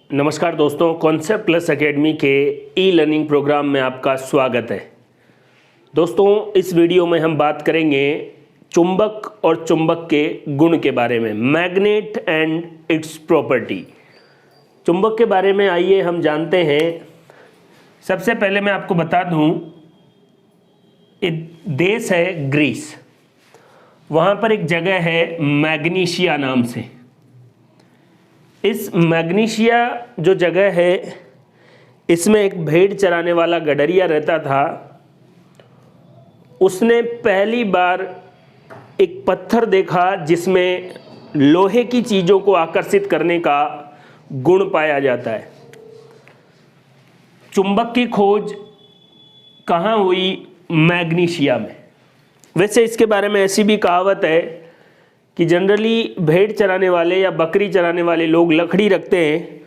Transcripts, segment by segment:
नमस्कार दोस्तों, concept plus academy के ई लर्निंग प्रोग्राम में आपका स्वागत है। दोस्तों, इस वीडियो में हम बात करेंगे चुंबक और चुंबक के गुण के बारे में, मैग्नेट एंड इट्स प्रॉपर्टी। चुंबक के बारे में आइए हम जानते हैं। सबसे पहले मैं आपको बता दूं, एक देश है ग्रीस, वहाँ पर एक जगह है मैग्नीशिया नाम से। इस मैग्नीशिया जो जगह है, इसमें एक भेड़ चराने वाला गडरिया रहता था। उसने पहली बार एक पत्थर देखा जिसमें लोहे की चीज़ों को आकर्षित करने का गुण पाया जाता है। चुंबक की खोज कहाँ हुई? मैग्नीशिया में। वैसे इसके बारे में ऐसी भी कहावत है कि जनरली भेड़ चराने वाले या बकरी चराने वाले लोग लकड़ी रखते हैं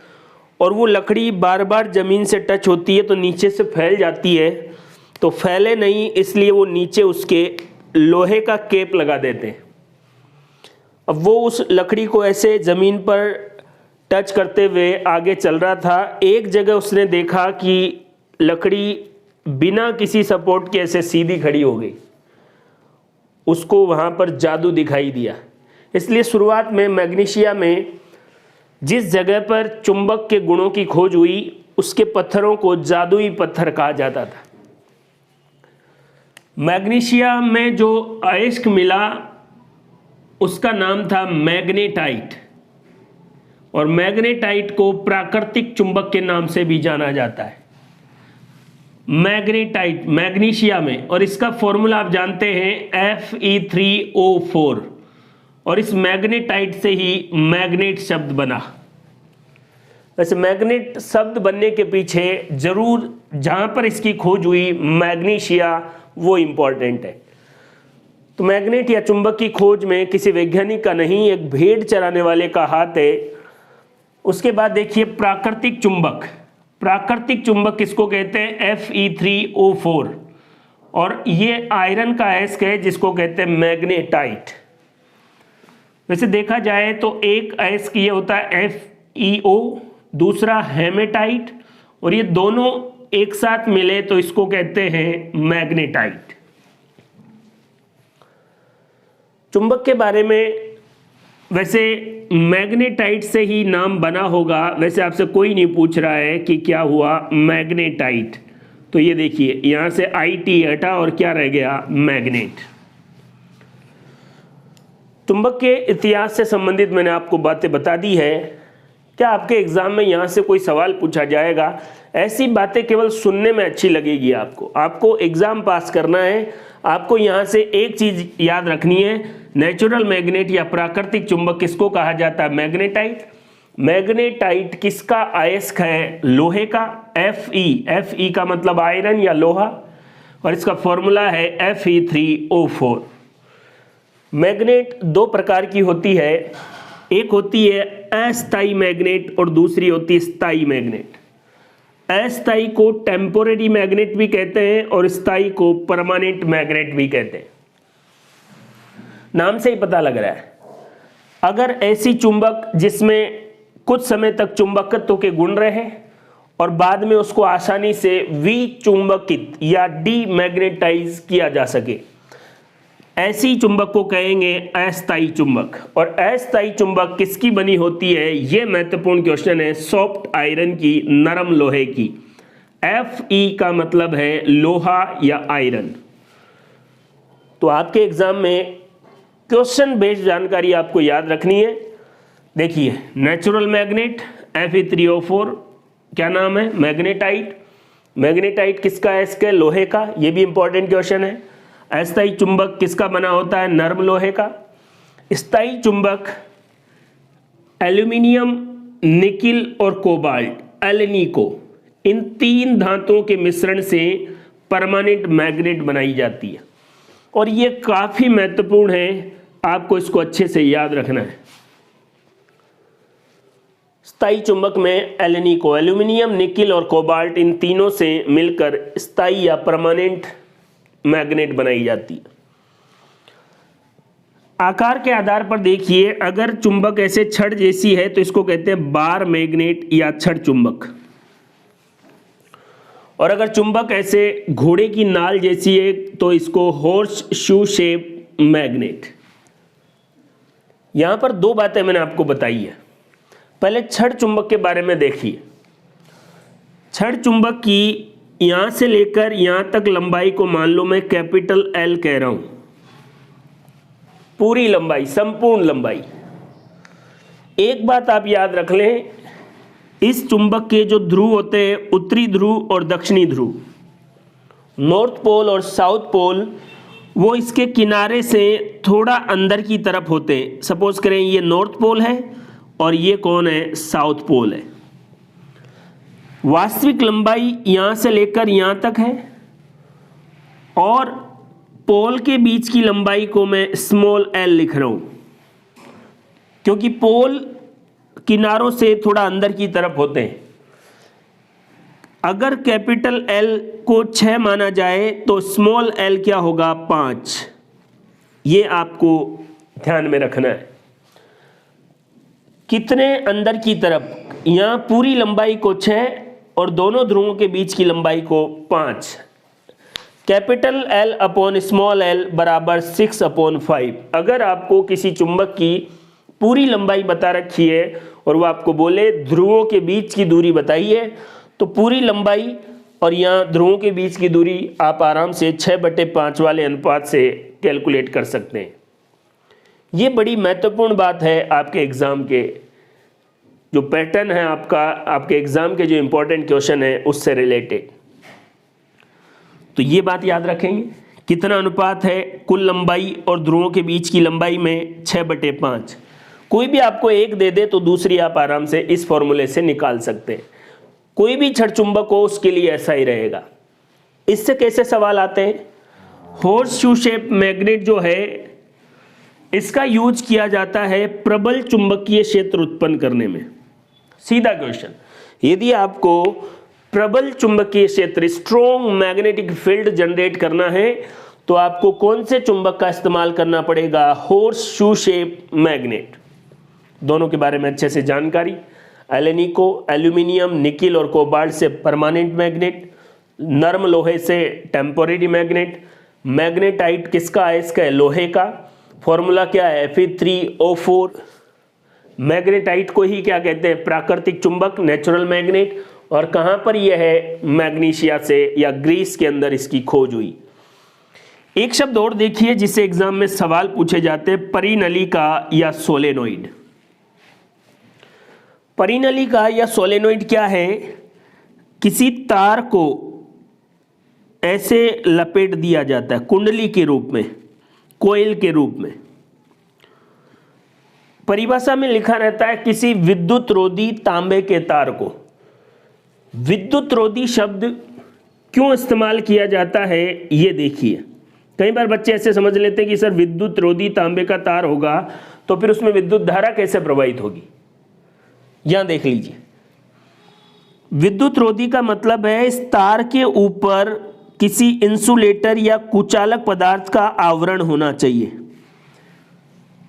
और वो लकड़ी बार बार ज़मीन से टच होती है तो नीचे से फैल जाती है, तो फैले नहीं इसलिए वो नीचे उसके लोहे का केप लगा देते हैं। अब वो उस लकड़ी को ऐसे ज़मीन पर टच करते हुए आगे चल रहा था। एक जगह उसने देखा कि लकड़ी बिना किसी सपोर्ट के ऐसे सीधी खड़ी हो गई। उसको वहाँ पर जादू दिखाई दिया। इसलिए शुरुआत में मैग्नीशिया में जिस जगह पर चुंबक के गुणों की खोज हुई, उसके पत्थरों को जादुई पत्थर कहा जाता था। मैग्नीशिया में जो अयस्क मिला उसका नाम था मैग्नेटाइट, और मैग्नेटाइट को प्राकृतिक चुंबक के नाम से भी जाना जाता है। मैग्नेटाइट मैग्नीशिया में, और इसका फॉर्मूला आप जानते हैं Fe3O4, और इस मैग्नेटाइट से ही मैग्नेट शब्द बना। वैसे मैग्नेट शब्द बनने के पीछे जरूर जहां पर इसकी खोज हुई मैग्नीशिया, वो इंपॉर्टेंट है। तो मैग्नेट या चुंबक की खोज में किसी वैज्ञानिक का नहीं, एक भेड़ चराने वाले का हाथ है। उसके बाद देखिए प्राकृतिक चुंबक। प्राकृतिक चुंबक किसको कहते हैं? Fe3O4, और ये आयरन का अयस्क है जिसको कहते हैं मैग्नेटाइट। वैसे देखा जाए तो एक अयस्क ये होता है FeO, दूसरा हेमेटाइट, और ये दोनों एक साथ मिले तो इसको कहते हैं मैग्नेटाइट। चुंबक के बारे में वैसे मैग्नेटाइट से ही नाम बना होगा। वैसे आपसे कोई नहीं पूछ रहा है कि क्या हुआ मैग्नेटाइट, तो ये देखिए यहां से IT हटा और क्या रह गया? मैग्नेट। चुंबक के इतिहास से संबंधित मैंने आपको बातें बता दी है। क्या आपके एग्जाम में यहाँ से कोई सवाल पूछा जाएगा? ऐसी बातें केवल सुनने में अच्छी लगेगी। आपको एग्जाम पास करना है। आपको यहाँ से एक चीज याद रखनी है, नेचुरल मैग्नेट या प्राकृतिक चुंबक किसको कहा जाता है? मैग्नेटाइट। मैग्नेटाइट किसका अयस्क है? लोहे का। Fe का मतलब आयरन या लोहा, और इसका फॉर्मूला है Fe3O4। मैग्नेट दो प्रकार की होती है, एक होती है अस्थायी मैग्नेट और दूसरी होती है स्थायी मैग्नेट। अस्थायी को टेम्पोरेरी मैग्नेट भी कहते हैं और स्थायी को परमानेंट मैग्नेट भी कहते हैं। नाम से ही पता लग रहा है, अगर ऐसी चुंबक जिसमें कुछ समय तक चुंबकत्व के गुण रहे और बाद में उसको आसानी से विचुंबकित या डीमैग्नेटाइज किया जा सके, ऐसी चुंबक को कहेंगे अस्थायी चुंबक। और अस्थायी चुंबक किसकी बनी होती है? यह महत्वपूर्ण क्वेश्चन है। सॉफ्ट आयरन की, नरम लोहे की। Fe का मतलब है लोहा या आयरन। तो आपके एग्जाम में क्वेश्चन बेस्ड जानकारी आपको याद रखनी है। देखिए नेचुरल मैग्नेट Fe3O4, क्या नाम है? मैग्नेटाइट। मैग्नेटाइट किसका अयस्क है? लोहे का, यह भी इंपॉर्टेंट क्वेश्चन है। अस्थायी चुंबक किसका बना होता है? नरम लोहे का। स्थायी चुंबक एल्यूमिनियम, निकिल और कोबाल्ट, एल्निको, इन तीन धातुओं के मिश्रण से परमानेंट मैग्नेट बनाई जाती है, और ये काफी महत्वपूर्ण है। आपको इसको अच्छे से याद रखना है। स्थायी चुंबक में एल्निको, एल्यूमिनियम, निकिल और कोबाल्ट, इन तीनों से मिलकर स्थायी या परमानेंट मैग्नेट बनाई जाती है। आकार के आधार पर देखिए, अगर चुंबक ऐसे छड़ जैसी है तो इसको कहते हैं बार मैग्नेट या छड़ चुंबक, और अगर चुंबक ऐसे घोड़े की नाल जैसी है तो इसको हॉर्स शू शेप मैग्नेट। यहां पर दो बातें मैंने आपको बताई है। पहले छड़ चुंबक के बारे में देखिए। छड़ चुंबक की यहां से लेकर यहां तक लंबाई को मान लो मैं कैपिटल एल कह रहा हूं, पूरी लंबाई, संपूर्ण लंबाई। एक बात आप याद रख लें, इस चुंबक के जो ध्रुव होते हैं, उत्तरी ध्रुव और दक्षिणी ध्रुव, नॉर्थ पोल और साउथ पोल, वो इसके किनारे से थोड़ा अंदर की तरफ होते हैं। सपोज करें ये नॉर्थ पोल है और ये कौन है, साउथ पोल है। वास्तविक लंबाई यहां से लेकर यहां तक है, और पोल के बीच की लंबाई को मैं स्मॉल एल लिख रहा हूं, क्योंकि पोल किनारों से थोड़ा अंदर की तरफ होते हैं। अगर कैपिटल एल को 6 माना जाए तो स्मॉल एल क्या होगा, 5। ये आपको ध्यान में रखना है। कितने अंदर की तरफ, यहां पूरी लंबाई को 6 और दोनों ध्रुवों के बीच की लंबाई को 5। Capital L upon small L बराबर 6/5। अगर आपको किसी चुंबक की पूरी लंबाई बता रखी है और वो आपको बोले ध्रुवों के बीच की दूरी बताइए, तो पूरी लंबाई और यहाँ ध्रुवों के बीच की दूरी आप आराम से 6/5 वाले अनुपात से कैलकुलेट कर सकते हैं। ये बड़ी महत्वपूर्ण बात है आपके एग्ज़ाम के जो पैटर्न है आपका, आपके एग्ज़ाम के जो इम्पोर्टेंट क्वेश्चन है उससे रिलेटेड। तो ये बात याद रखेंगे, कितना अनुपात है कुल लंबाई और ध्रुवों के बीच की लंबाई में, 6/5। कोई भी आपको एक दे दे तो दूसरी आप आराम से इस फॉर्मूले से निकाल सकते हैं। कोई भी छड़ चुंबक हो उसके लिए ऐसा ही रहेगा। इससे कैसे सवाल आते हैं, हॉर्स शू शेप मैग्नेट जो है इसका यूज किया जाता है प्रबल चुंबकीय क्षेत्र उत्पन्न करने में। सीधा क्वेश्चन, यदि आपको प्रबल चुंबकीय क्षेत्र, स्ट्रॉन्ग मैग्नेटिक फील्ड जनरेट करना है तो आपको कौन से चुंबक का इस्तेमाल करना पड़ेगा, हॉर्स शू शेप मैग्नेट। दोनों के बारे में अच्छे से जानकारी, एलेनिको एल्यूमिनियम, निकिल और कोबाल्ट से परमानेंट मैग्नेट, नर्म लोहे से टेम्पोरेरी मैग्नेट, मैग्नेटाइट किसका है, इसका है लोहे का, फॉर्मूला क्या है Fe3O4। मैग्नेटाइट को ही क्या कहते हैं, प्राकृतिक चुंबक, नेचुरल मैग्नेट, और कहां पर यह है, मैग्नीशिया से या ग्रीस के अंदर इसकी खोज हुई। एक शब्द और देखिए जिससे एग्जाम में सवाल पूछे जाते हैं, परिनलिका या सोलेनोइड। परिनलिका या सोलेनोइड क्या है, किसी तार को ऐसे लपेट दिया जाता है कुंडली के रूप में, कोयल के रूप में। परिभाषा में लिखा रहता है किसी विद्युत रोधी तांबे के तार को। विद्युत रोधी शब्द क्यों इस्तेमाल किया जाता है ये देखिए। कई बार बच्चे ऐसे समझ लेते हैं कि सर विद्युत रोधी तांबे का तार होगा तो फिर उसमें विद्युत धारा कैसे प्रवाहित होगी। यहां देख लीजिए, विद्युत रोधी का मतलब है इस तार के ऊपर किसी इंसुलेटर या कुचालक पदार्थ का आवरण होना चाहिए,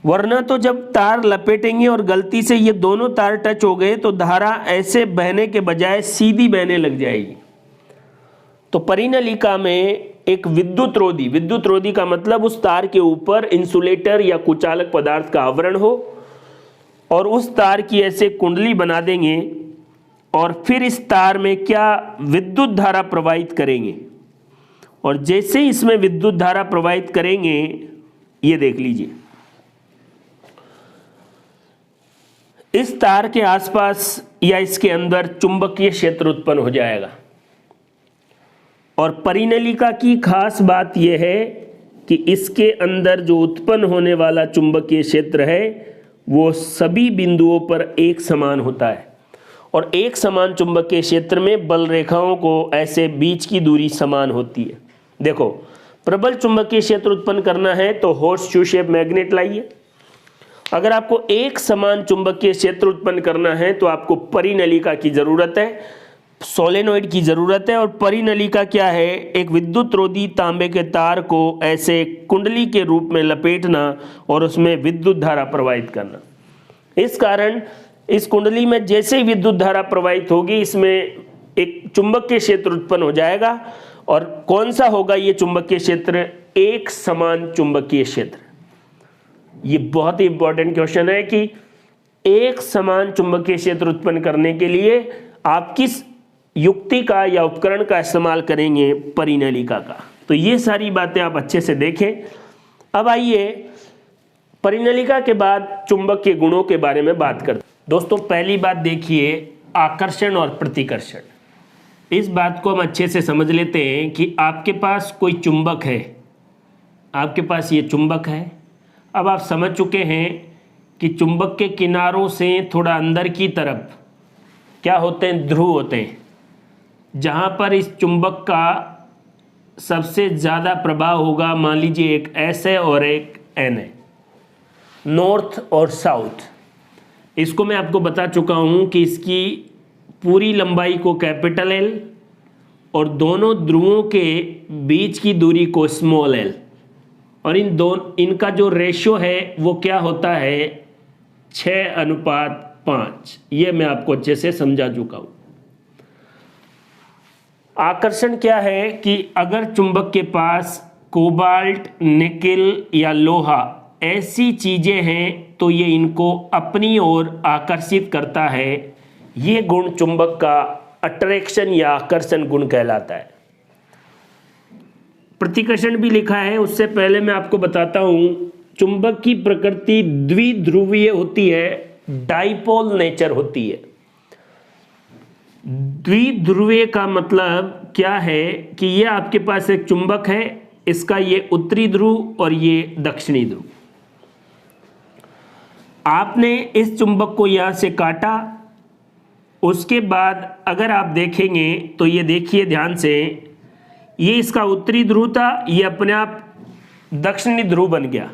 वरना तो जब तार लपेटेंगे और गलती से ये दोनों तार टच हो गए तो धारा ऐसे बहने के बजाय सीधी बहने लग जाएगी। तो परिनलिका में एक विद्युत रोधी का मतलब उस तार के ऊपर इंसुलेटर या कुचालक पदार्थ का आवरण हो और उस तार की ऐसे कुंडली बना देंगे और फिर इस तार में क्या विद्युत धारा प्रवाहित करेंगे, और जैसे ही इसमें विद्युत धारा प्रवाहित करेंगे, ये देख लीजिए, इस तार के आसपास या इसके अंदर चुंबकीय क्षेत्र उत्पन्न हो जाएगा। और परिनलिका की खास बात यह है कि इसके अंदर जो उत्पन्न होने वाला चुंबकीय क्षेत्र है वो सभी बिंदुओं पर एक समान होता है, और एक समान चुंबकीय क्षेत्र में बल रेखाओं को ऐसे बीच की दूरी समान होती है। देखो, प्रबल चुंबकीय क्षेत्र उत्पन्न करना है तो हॉर्स शू शेप मैग्नेट लाइए। अगर आपको एक समान चुंबकीय क्षेत्र उत्पन्न करना है तो आपको परिनलिका की जरूरत है। सोलेनोइड की ज़रूरत है। और परिनलिका क्या है, एक विद्युत रोधी तांबे के तार को ऐसे कुंडली के रूप में लपेटना और उसमें विद्युत धारा प्रवाहित करना। इस कारण इस कुंडली में जैसे ही विद्युत धारा प्रवाहित होगी, इसमें एक चुंबकीय क्षेत्र उत्पन्न हो जाएगा। और कौन सा होगा ये चुंबकीय क्षेत्र? एक समान चुंबकीय क्षेत्र। ये बहुत ही इंपॉर्टेंट क्वेश्चन है कि एक समान चुंबकीय क्षेत्र उत्पन्न करने के लिए आप किस युक्ति का या उपकरण का इस्तेमाल करेंगे? परिनलिका का। तो ये सारी बातें आप अच्छे से देखें। अब आइए परिनलिका के बाद चुंबक के गुणों के बारे में बात करते हैं। दोस्तों पहली बात देखिए, आकर्षण और प्रतिकर्षण। इस बात को हम अच्छे से समझ लेते हैं कि आपके पास कोई चुंबक है, आपके पास ये चुंबक है। अब आप समझ चुके हैं कि चुंबक के किनारों से थोड़ा अंदर की तरफ क्या होते हैं? ध्रुव होते हैं, जहाँ पर इस चुंबक का सबसे ज़्यादा प्रभाव होगा। मान लीजिए एक एस है और एक एन है, नॉर्थ और साउथ। इसको मैं आपको बता चुका हूँ कि इसकी पूरी लंबाई को कैपिटल एल और दोनों ध्रुवों के बीच की दूरी को स्मॉल एल, और इनका जो रेशियो है वो क्या होता है? 6:5। ये मैं आपको अच्छे से समझा चुका हूँ। आकर्षण क्या है कि अगर चुंबक के पास कोबाल्ट, निकेल या लोहा ऐसी चीजें हैं तो ये इनको अपनी ओर आकर्षित करता है। ये गुण चुंबक का अट्रैक्शन या आकर्षण गुण कहलाता है। प्रतिकर्षण भी लिखा है, उससे पहले मैं आपको बताता हूं चुंबक की प्रकृति द्विध्रुवीय होती है, डाइपोल नेचर होती है। द्विध्रुवीय का मतलब क्या है कि ये आपके पास एक चुंबक है, इसका ये उत्तरी ध्रुव और ये दक्षिणी ध्रुव। आपने इस चुंबक को यहां से काटा, उसके बाद अगर आप देखेंगे तो ये देखिए ध्यान से, ये इसका उत्तरी ध्रुव था, ये अपने आप दक्षिणी ध्रुव बन गया,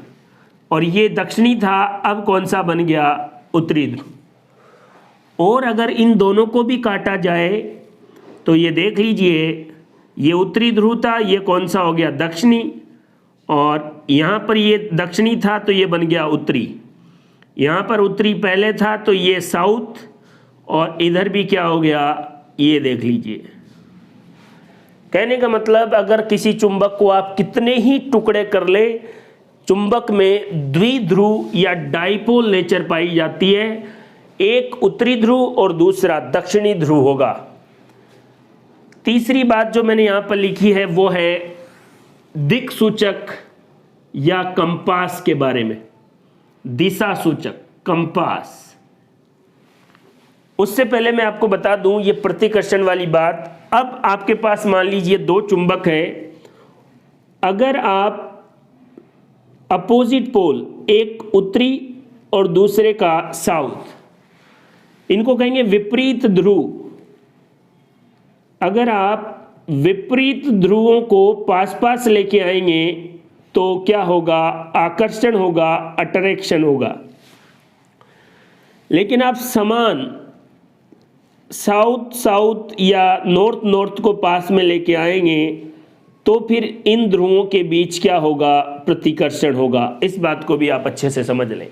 और ये दक्षिणी था, अब कौन सा बन गया? उत्तरी ध्रुव। और अगर इन दोनों को भी काटा जाए तो ये देख लीजिए, ये उत्तरी ध्रुव था, ये कौन सा हो गया? दक्षिणी, और यहाँ पर ये दक्षिणी था तो ये बन गया उत्तरी। यहाँ पर उत्तरी पहले था तो ये साउथ, और इधर भी क्या हो गया? ये देख लीजिए। कहने का मतलब अगर किसी चुंबक को आप कितने ही टुकड़े कर ले, चुंबक में द्विध्रुव या डाइपोल नेचर पाई जाती है। एक उत्तरी ध्रुव और दूसरा दक्षिणी ध्रुव होगा। तीसरी बात जो मैंने यहां पर लिखी है वो है दिक सूचक या कंपास के बारे में। दिशा सूचक, कंपास। उससे पहले मैं आपको बता दूं ये प्रतिकर्षण वाली बात। अब आपके पास मान लीजिए दो चुंबक है, अगर आप अपोजिट पोल, एक उत्तरी और दूसरे का साउथ, इनको कहेंगे विपरीत ध्रुव। अगर आप विपरीत ध्रुवों को पास पास लेके आएंगे तो क्या होगा? आकर्षण होगा, अट्रैक्शन होगा। लेकिन आप समान साउथ साउथ या नॉर्थ नॉर्थ को पास में लेके आएंगे तो फिर इन ध्रुवों के बीच क्या होगा? प्रतिकर्षण होगा। इस बात को भी आप अच्छे से समझ लें।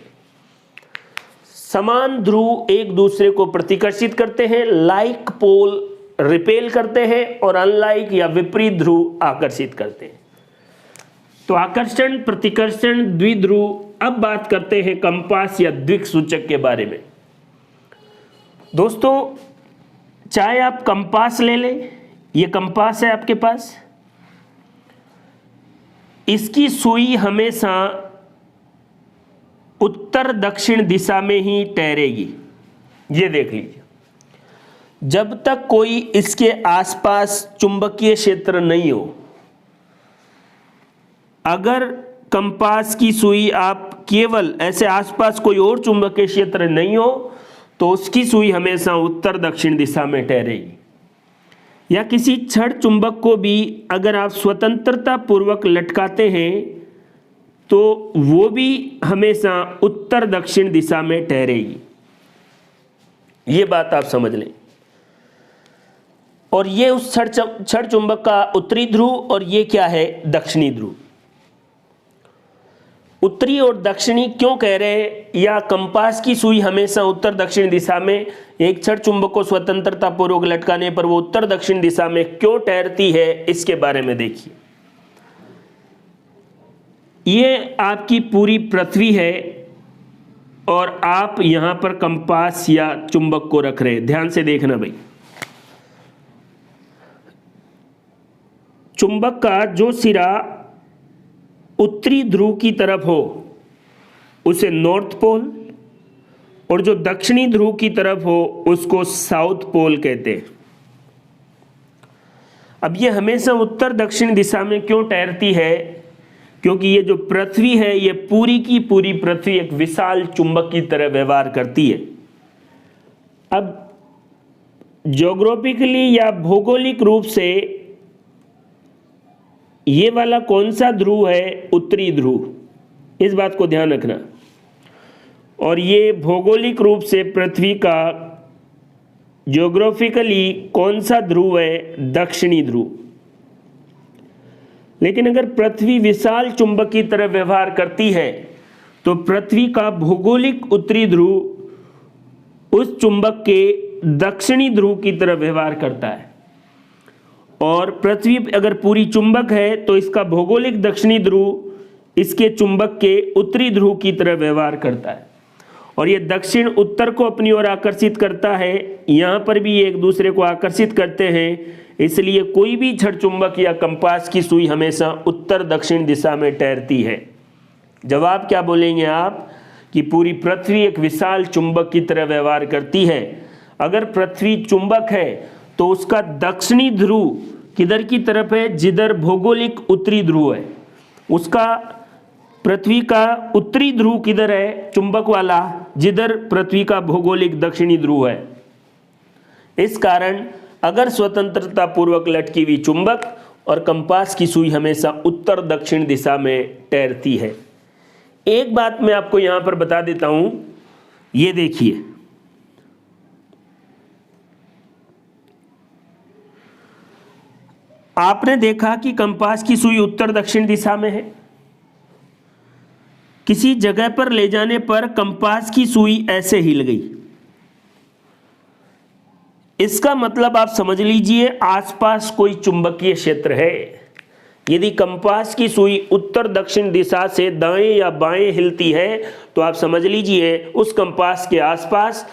समान ध्रुव एक दूसरे को प्रतिकर्षित करते हैं, लाइक पोल रिपेल करते हैं, और अनलाइक या विपरीत ध्रुव आकर्षित करते हैं। तो आकर्षण, प्रतिकर्षण, द्विध्रुव। अब बात करते हैं कंपास या दिक् सूचक के बारे में। दोस्तों चाहे आप कंपास ले लें, ये कंपास है आपके पास, इसकी सुई हमेशा उत्तर दक्षिण दिशा में ही ठहरेगी। ये देख लीजिए, जब तक कोई इसके आसपास चुंबकीय क्षेत्र नहीं हो। अगर कंपास की सुई आप केवल ऐसे आसपास कोई और चुंबकीय क्षेत्र नहीं हो तो उसकी सुई हमेशा उत्तर दक्षिण दिशा में ठहरेगी। या किसी छड़ चुंबक को भी अगर आप स्वतंत्रता पूर्वक लटकाते हैं तो वो भी हमेशा उत्तर दक्षिण दिशा में ठहरेगी। ये बात आप समझ लें। और ये उस क्षण चुंबक का उत्तरी ध्रुव और ये क्या है, दक्षिणी ध्रुव। उत्तरी और दक्षिणी क्यों कह रहे हैं, या कंपास की सुई हमेशा उत्तर दक्षिण दिशा में, एक क्षण चुंबक को स्वतंत्रता पूर्वक लटकाने पर वो उत्तर दक्षिण दिशा में क्यों ठहरती है, इसके बारे में देखिए। ये आपकी पूरी पृथ्वी है और आप यहां पर कंपास या चुंबक को रख रहे हैं। ध्यान से देखना भाई, चुंबक का जो सिरा उत्तरी ध्रुव की तरफ हो उसे नॉर्थ पोल, और जो दक्षिणी ध्रुव की तरफ हो उसको साउथ पोल कहते हैं। अब ये हमेशा उत्तर दक्षिण दिशा में क्यों ठहरती है, क्योंकि ये जो पृथ्वी है ये पूरी की पूरी पृथ्वी एक विशाल चुंबक की तरह व्यवहार करती है। अब ज्योग्राफिकली या भौगोलिक रूप से ये वाला कौन सा ध्रुव है, उत्तरी ध्रुव, इस बात को ध्यान रखना। और ये भौगोलिक रूप से पृथ्वी का ज्योग्राफिकली कौन सा ध्रुव है, दक्षिणी ध्रुव। लेकिन अगर पृथ्वी विशाल चुंबक की तरह व्यवहार करती है तो पृथ्वी का भौगोलिक उत्तरी ध्रुव उस चुंबक के दक्षिणी ध्रुव की तरह व्यवहार करता है, और पृथ्वी अगर पूरी चुंबक है तो इसका भौगोलिक दक्षिणी ध्रुव इसके चुंबक के उत्तरी ध्रुव की तरह व्यवहार करता है, और ये दक्षिण उत्तर को अपनी ओर आकर्षित करता है। यहाँ पर भी एक दूसरे को आकर्षित करते हैं, इसलिए कोई भी क्षण चुंबक या कंपास की सुई हमेशा उत्तर दक्षिण दिशा में ठहरती है। जवाब क्या बोलेंगे आप, कि पूरी पृथ्वी एक विशाल चुंबक की तरह व्यवहार करती है। अगर पृथ्वी चुंबक है तो उसका दक्षिणी ध्रुव किधर की तरफ है, जिधर भौगोलिक उत्तरी ध्रुव है। उसका पृथ्वी का उत्तरी ध्रुव किधर है, चुंबक वाला, जिधर पृथ्वी का भौगोलिक दक्षिणी ध्रुव है। इस कारण अगर स्वतंत्रता पूर्वक लटकी हुई चुंबक और कंपास की सुई हमेशा उत्तर दक्षिण दिशा में ठहरती है। एक बात मैं आपको यहां पर बता देता हूं, ये देखिए, आपने देखा कि कंपास की सुई उत्तर दक्षिण दिशा में है। किसी जगह पर ले जाने पर कंपास की सुई ऐसे हिल गई, इसका मतलब आप समझ लीजिए आसपास कोई चुंबकीय क्षेत्र है। यदि कंपास की सुई उत्तर दक्षिण दिशा से दाएं या बाएं हिलती है तो आप समझ लीजिए उस कंपास के आसपास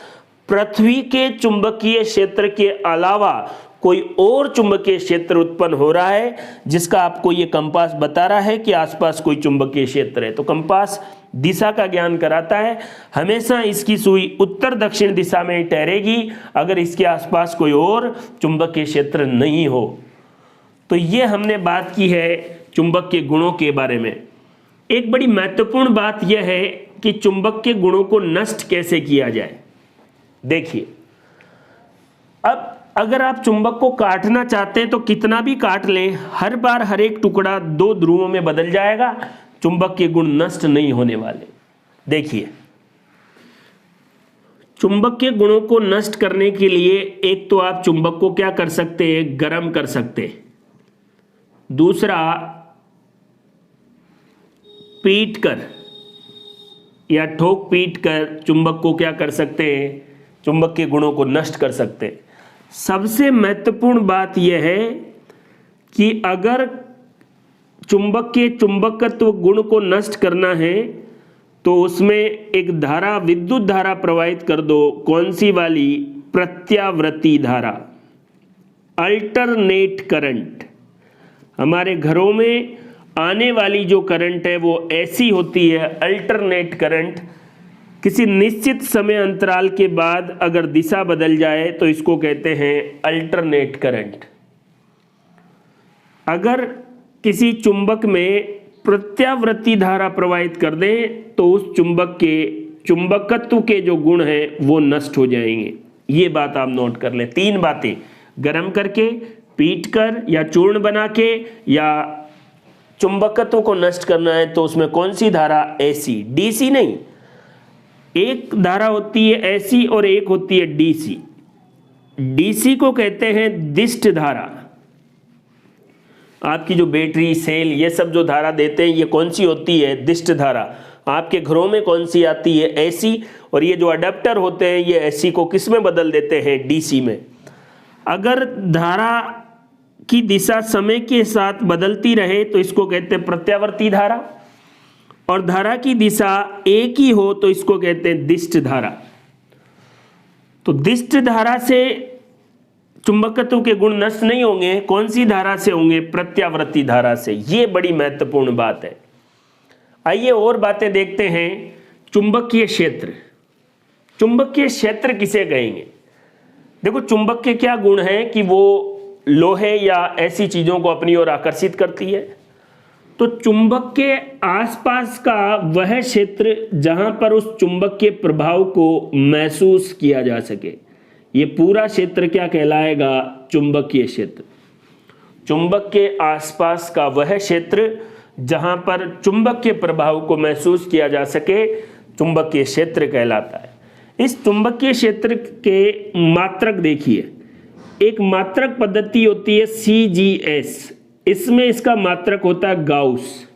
पृथ्वी के चुंबकीय क्षेत्र के अलावा कोई और चुंबकीय क्षेत्र उत्पन्न हो रहा है, जिसका आपको ये कंपास बता रहा है कि आसपास कोई चुंबकीय क्षेत्र है। तो कंपास दिशा का ज्ञान कराता है, हमेशा इसकी सुई उत्तर दक्षिण दिशा में ठहरेगी अगर इसके आसपास कोई और चुंबकीय क्षेत्र नहीं हो। तो ये हमने बात की है चुंबक के गुणों के बारे में। एक बड़ी महत्वपूर्ण बात यह है कि चुंबक के गुणों को नष्ट कैसे किया जाए। देखिए, अब अगर आप चुंबक को काटना चाहते हैं तो कितना भी काट लें, हर बार हर एक टुकड़ा दो ध्रुवों में बदल जाएगा, चुंबक के गुण नष्ट नहीं होने वाले। देखिए, चुंबक के गुणों को नष्ट करने के लिए एक तो आप चुंबक को क्या कर सकते हैं, गर्म कर सकते हैं। दूसरा, पीट कर या ठोक पीट कर चुंबक को क्या कर सकते हैं, चुंबक के गुणों को नष्ट कर सकते हैं। सबसे महत्वपूर्ण बात यह है कि अगर चुंबक के चुंबकत्व गुण को नष्ट करना है तो उसमें एक धारा, विद्युत धारा प्रवाहित कर दो। कौन सी वाली, प्रत्यावर्ती धारा, अल्टरनेट करंट। हमारे घरों में आने वाली जो करंट है वो ऐसी होती है, अल्टरनेट करंट। किसी निश्चित समय अंतराल के बाद अगर दिशा बदल जाए तो इसको कहते हैं अल्टरनेट करंट। अगर किसी चुंबक में प्रत्यावर्ती धारा प्रवाहित कर दें तो उस चुंबक के चुंबकत्व के जो गुण हैं वो नष्ट हो जाएंगे। ये बात आप नोट कर लें। तीन बातें, गर्म करके, पीट कर या चूर्ण बना के, या चुंबकत्व को नष्ट करना है तो उसमें कौन सी धारा, एसी, डीसी नहीं। एक धारा होती है एसी और एक होती है डीसी। डीसी को कहते हैं दिष्ट धारा। आपकी जो बैटरी सेल ये सब जो धारा देते हैं ये कौन सी होती है? दिष्ट धारा। आपके घरों में कौन सी आती है? एसी। और ये जो अडेप्टर होते हैं ये एसी को किस में बदल देते हैं? डीसी में। अगर धारा की दिशा समय के साथ बदलती रहे तो इसको कहते हैं प्रत्यावर्ती धारा, और धारा की दिशा एक ही हो तो इसको कहते हैं दिष्ट धारा। तो दिष्ट धारा से चुंबकत्व के गुण नष्ट नहीं होंगे, कौन सी धारा से होंगे? प्रत्यावर्ती धारा से। ये बड़ी महत्वपूर्ण बात है। आइए और बातें देखते हैं। चुंबकीय क्षेत्र। चुंबकीय क्षेत्र किसे कहेंगे? देखो, चुंबक के क्या गुण हैं कि वो लोहे या ऐसी चीजों को अपनी ओर आकर्षित करती है। तो चुंबक के आसपास का वह क्षेत्र जहां पर उस चुंबक के प्रभाव को महसूस किया जा सके, ये पूरा क्षेत्र क्या कहलाएगा? चुंबकीय क्षेत्र। चुंबक के आसपास का वह क्षेत्र जहां पर चुंबक के प्रभाव को महसूस किया जा सके चुंबकीय क्षेत्र कहलाता है। इस चुंबकीय क्षेत्र के मात्रक देखिए, एक मात्रक पद्धति होती है CGS, इसमें इसका मात्रक होता है गाउस,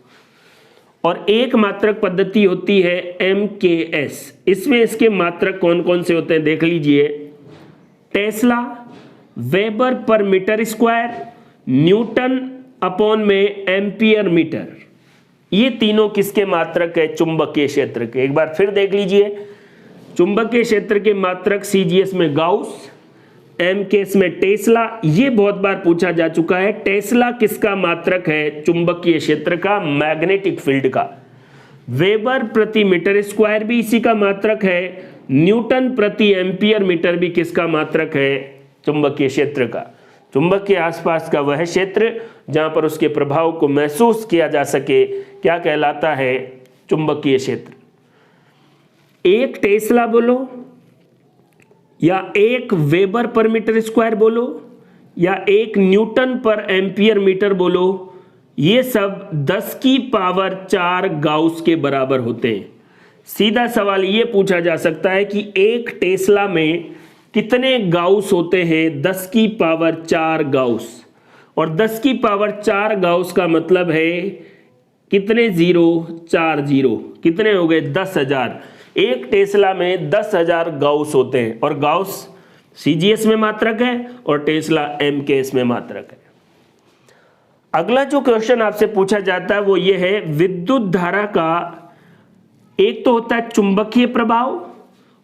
और एक मात्रक पद्धति होती है MKS, इसमें इसके मात्रक कौन कौन से होते हैं देख लीजिए। Tesla, weber per metre square, newton upon में एम्पियर मीटर। ये तीनों किसके मात्रक है? चुंबकीय क्षेत्र के। एक बार फिर देख लीजिए, चुंबकीय क्षेत्र के मात्रक CGS में गाउस, MKS में टेस्ला। ये बहुत बार पूछा जा चुका है। टेस्ला किसका मात्रक है? चुंबकीय क्षेत्र का, मैग्नेटिक फील्ड का। वेबर प्रति मीटर स्क्वायर भी इसी का मात्रक है। न्यूटन प्रति एम्पियर मीटर भी किसका मात्रक है? चुंबकीय क्षेत्र का। चुंबक के आसपास का वह क्षेत्र जहां पर उसके प्रभाव को महसूस किया जा सके क्या कहलाता है? चुंबकीय क्षेत्र। एक टेस्ला बोलो, या एक वेबर पर मीटर स्क्वायर बोलो, या एक न्यूटन पर एम्पियर मीटर बोलो, ये सब 10 की पावर 4 गाउस के बराबर होते हैं। सीधा सवाल ये पूछा जा सकता है कि एक टेस्ला में कितने गाउस होते हैं? 10 की पावर 4 गाउस। और 10 की पावर 4 गाउस का मतलब है कितने जीरो? 4 जीरो। कितने हो गए? 10,000। एक टेस्ला में 10,000 गाउस होते हैं, और गाउस CGS में मात्रक है और टेस्ला MKS में मात्रक है। अगला जो क्वेश्चन आपसे पूछा जाता है वो ये है, विद्युत धारा का एक तो होता है चुंबकीय प्रभाव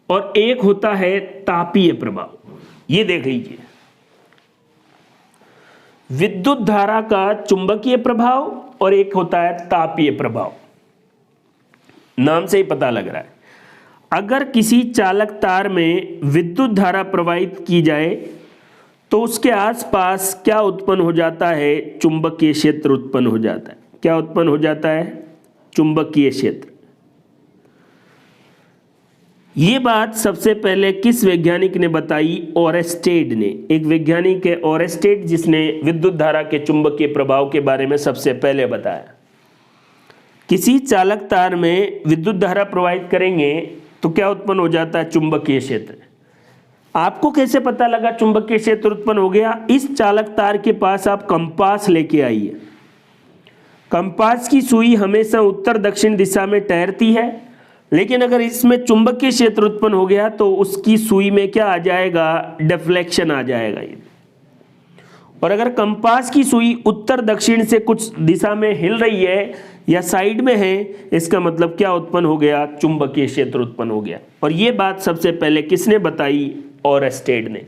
और एक होता है तापीय प्रभाव। ये देख लीजिए, विद्युत धारा का चुंबकीय प्रभाव और एक होता है तापीय प्रभाव। नाम से ही पता लग रहा है। अगर किसी चालक तार में विद्युत धारा प्रवाहित की जाए तो उसके आसपास क्या उत्पन्न हो जाता है? चुंबकीय क्षेत्र उत्पन्न हो जाता है। क्या उत्पन्न हो जाता है? चुंबकीय क्षेत्र। ये बात सबसे पहले किस वैज्ञानिक ने बताई? ओरेस्टेड ने। एक वैज्ञानिक है ओरेस्टेड, जिसने विद्युत धारा के चुंबकीय प्रभाव के बारे में सबसे पहले बताया। किसी चालक तार में विद्युत धारा प्रवाहित करेंगे तो क्या उत्पन्न हो जाता है? चुंबकीय क्षेत्र। आपको कैसे पता लगा चुंबकीय क्षेत्र उत्पन्न हो गया? इस चालक तार के पास आप कंपास लेके आइए। कंपास की सुई हमेशा उत्तर दक्षिण दिशा में तैरती है, लेकिन अगर इसमें चुंबकीय क्षेत्र उत्पन्न हो गया तो उसकी सुई में क्या आ जाएगा? डिफ्लेक्शन आ जाएगा। और अगर कंपास की सुई उत्तर दक्षिण से कुछ दिशा में हिल रही है या साइड में है, इसका मतलब क्या उत्पन्न हो गया? चुंबकीय क्षेत्र उत्पन्न हो गया। और ये बात सबसे पहले किसने बताई? ओरेस्टेड ने।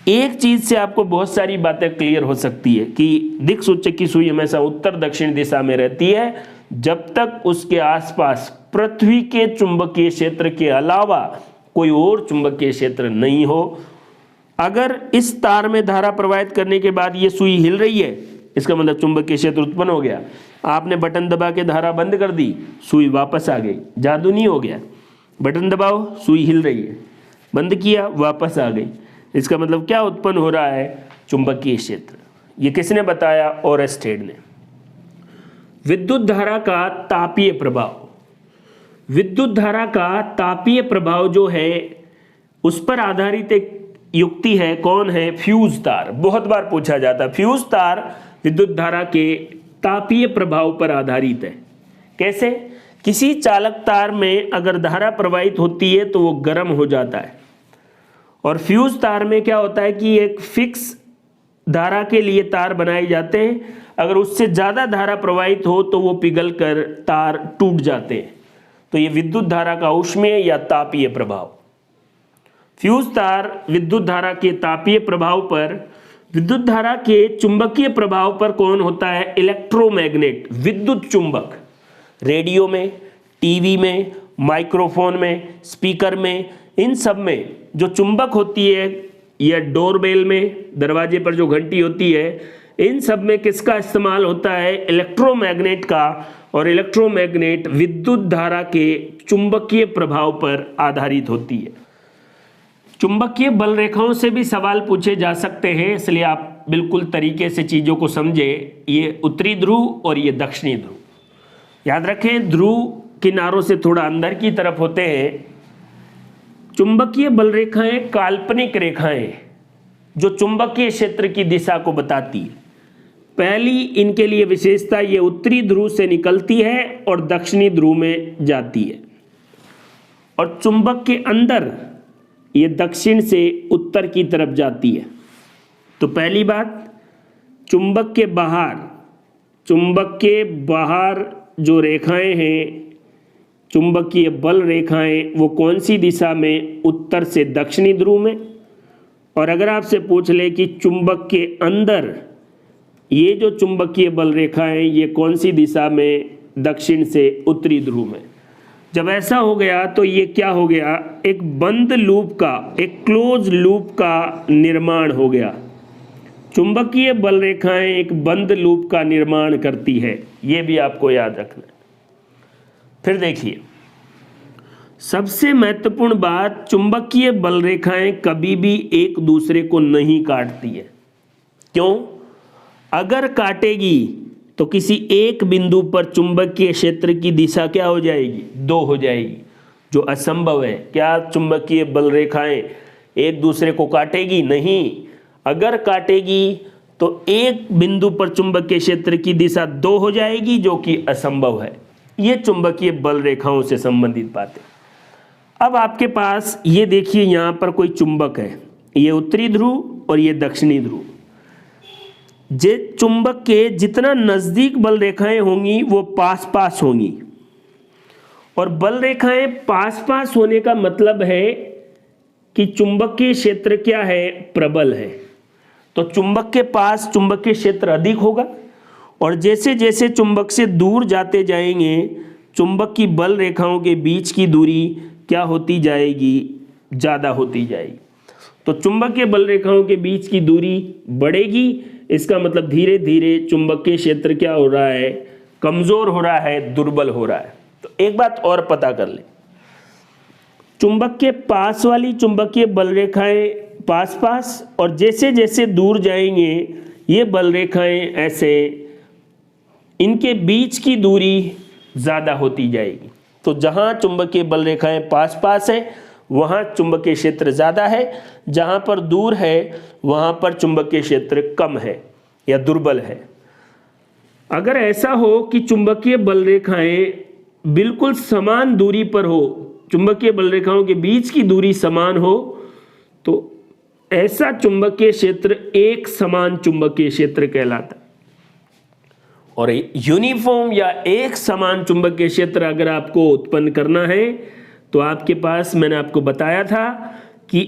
एक चीज से आपको बहुत सारी बातें क्लियर हो सकती है कि दिक्सूचक की सुई हमेशा उत्तर दक्षिण दिशा में रहती है जब तक उसके आसपास पृथ्वी के चुंबकीय क्षेत्र के अलावा कोई और चुंबकीय क्षेत्र नहीं हो। अगर इस तार में धारा प्रवाहित करने के बाद ये सुई हिल रही है, इसका मतलब चुंबकीय क्षेत्र उत्पन्न हो गया। आपने बटन दबा के धारा बंद कर दी, सुई वापस आ गई। जादू नहीं हो गया। बटन दबाओ, सुई हिल रही है, बंद किया, वापस आ गई। इसका मतलब क्या उत्पन्न हो रहा है? चुंबकीय क्षेत्र। ये किसने बताया? ओरेस्टेड ने। विद्युत धारा का तापीय प्रभाव। विद्युत धारा का तापीय प्रभाव जो है उस पर आधारित एक युक्ति है, कौन है? फ्यूज तार। बहुत बार पूछा जाता है। फ्यूज तार विद्युत धारा के तापीय प्रभाव पर आधारित है। कैसे? किसी चालक तार में अगर धारा प्रवाहित होती है तो वो गर्म हो जाता है, और फ्यूज तार में क्या होता है कि एक फिक्स धारा के लिए तार बनाए जाते हैं, अगर उससे ज़्यादा धारा प्रवाहित हो तो वो पिघलकर तार टूट जाते हैं। तो ये विद्युत धारा का ऊष्मीय या तापीय प्रभाव। फ्यूज तार विद्युत धारा के तापीय प्रभाव पर, विद्युत धारा के चुंबकीय प्रभाव पर कौन होता है? इलेक्ट्रोमैग्नेट, विद्युत चुंबक। रेडियो में, टीवी में, माइक्रोफोन में, स्पीकर में, इन सब में जो चुंबक होती है, या डोरबेल में, दरवाजे पर जो घंटी होती है, इन सब में किसका इस्तेमाल होता है? इलेक्ट्रोमैग्नेट का। और इलेक्ट्रोमैग्नेट विद्युत धारा के चुंबकीय प्रभाव पर आधारित होती है। चुंबकीय बल रेखाओं से भी सवाल पूछे जा सकते हैं, इसलिए आप बिल्कुल तरीके से चीज़ों को समझे। ये उत्तरी ध्रुव और ये दक्षिणी ध्रुव, याद रखें, ध्रुव किनारों से थोड़ा अंदर की तरफ होते हैं। चुंबकीय बल रेखाएं काल्पनिक रेखाएं जो चुंबकीय क्षेत्र की दिशा को बताती है। पहली इनके लिए विशेषता, ये उत्तरी ध्रुव से निकलती है और दक्षिणी ध्रुव में जाती है, और चुंबक के अंदर ये दक्षिण से उत्तर की तरफ जाती है। तो पहली बात, चुंबक के बाहर जो रेखाएं हैं, चुंबकीय बल रेखाएं, वो कौन सी दिशा में? उत्तर से दक्षिणी ध्रुव में। और अगर आपसे पूछ ले कि चुंबक के अंदर ये जो चुंबकीय बल रेखाएं, ये कौन सी दिशा में? दक्षिण से उत्तरी ध्रुव में। जब ऐसा हो गया तो ये क्या हो गया? एक बंद लूप का, एक क्लोज लूप का निर्माण हो गया। चुंबकीय बल रेखाएं एक बंद लूप का निर्माण करती है, ये भी आपको याद रखना है। फिर देखिए, सबसे महत्वपूर्ण बात, चुंबकीय बल रेखाएं कभी भी एक दूसरे को नहीं काटती है। क्यों? अगर काटेगी तो किसी एक बिंदु पर चुंबकीय क्षेत्र की दिशा क्या हो जाएगी? 2 हो जाएगी, जो असंभव है। क्या चुंबकीय बल रेखाएं एक दूसरे को काटेगी? नहीं। अगर काटेगी तो एक बिंदु पर चुंबकीय क्षेत्र की दिशा 2 हो जाएगी, जो कि असंभव है। ये चुंबकीय बल रेखाओं से संबंधित बातें। अब आपके पास ये देखिए, यहाँ पर कोई चुंबक है, ये उत्तरी ध्रुव और ये दक्षिणी ध्रुव। जे चुंबक के जितना नज़दीक बल रेखाएं होंगी वो पास पास होंगी, और बल रेखाएं पास पास होने का मतलब है कि चुंबकीय क्षेत्र क्या है? प्रबल है। तो चुंबक के पास चुंबकीय क्षेत्र अधिक होगा, और जैसे जैसे चुंबक से दूर जाते जाएंगे, चुंबक की बल रेखाओं के बीच की दूरी क्या होती जाएगी? ज़्यादा होती जाएगी। तो चुंबकीय बल रेखाओं के बीच की दूरी बढ़ेगी, इसका मतलब धीरे धीरे चुंबकीय क्षेत्र क्या हो रहा है? कमज़ोर हो रहा है, दुर्बल हो रहा है। तो एक बात और पता कर ले, चुंबक के पास वाली चुंबकीय बल रेखाएं पास पास, और जैसे जैसे दूर जाएंगे ये बल रेखाएं ऐसे, इनके बीच की दूरी ज़्यादा होती जाएगी। तो जहाँ चुंबकीय बल रेखाएं पास पास है वहाँ चुंबकीय क्षेत्र ज़्यादा है, जहाँ पर दूर है वहाँ पर चुंबकीय क्षेत्र कम है या दुर्बल है। अगर ऐसा हो कि चुंबकीय बल रेखाएं बिल्कुल समान दूरी पर हो, चुंबकीय बल रेखाओं के बीच की दूरी समान हो, तो ऐसा चुंबकीय क्षेत्र एक समान चुंबकीय क्षेत्र कहलाता है। और यूनिफॉर्म या एक समान चुंबकीय क्षेत्र अगर आपको उत्पन्न करना है तो आपके पास, मैंने आपको बताया था कि